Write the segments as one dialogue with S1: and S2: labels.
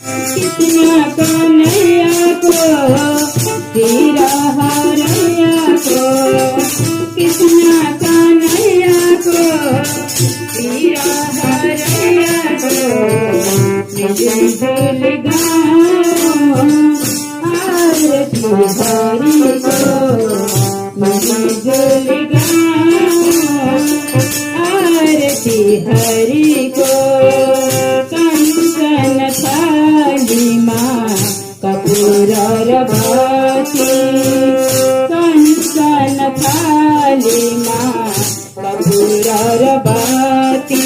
S1: कृष्ण कन्हैया को हीरा हरैया को, कृष्ण कन्हैया को हीरा हरैया को, मिल जुल गाओ आरती हरि को, मिल जुल गाओ आरती हरि को। कंचन थाली माँ कपूर बाती, कंचन थाली माँ कपूर बाती,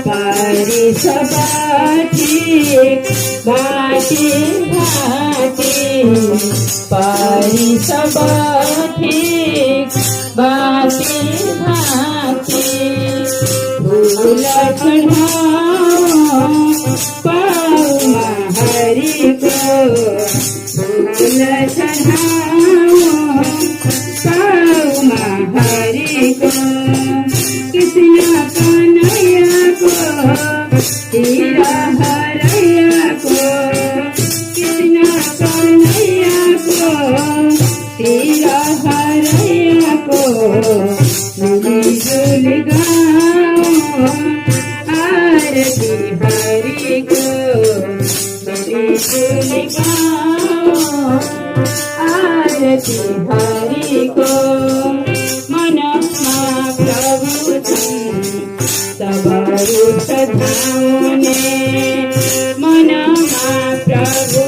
S1: पारी सबाती भाती भाती, पारी सबाती भाती भाती, फूल चढ़ाओ पाऊ हरि को, फूल चढ़ाओ पाऊ हरि को, कृष्ण कन्हैया को हीरा हरैया को, कृष्ण कन्हैया को हीरा हरैया को, मिल जुल गाओ आरती हरि को, मिल जुल गाओ आरती हरि को। मनमा प्रभु सब रूप धाउने, मनमा प्रभु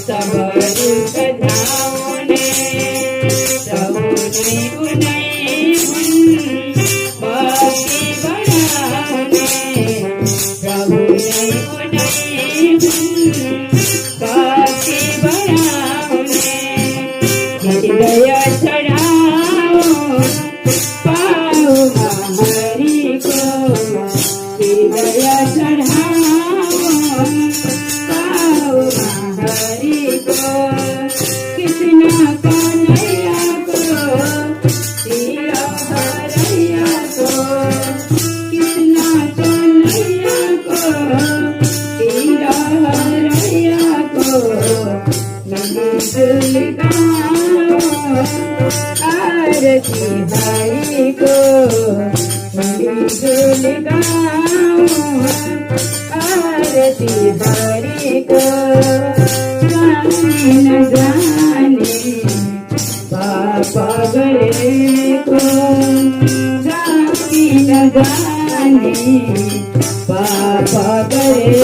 S1: सब रूप धाउने, प्रभु उन्हीं भक्ति बढ़ाउने, प्रभु उन्हीं भक्ति बढ़ाउने, हृदय चढ़ाओ पाओ हरि को, हृदय चढ़ाओ पाओ हरि को, कृष्ण कन्हैया को हीरा हरैया को, कृष्ण कन्हैया को हीरा हरैया को, मिल जुल गाओ आरती हरि को, मिल जुल गाओ आरती हरि को। जाने न जाने पापा गले को, जाने न जाने पापा गले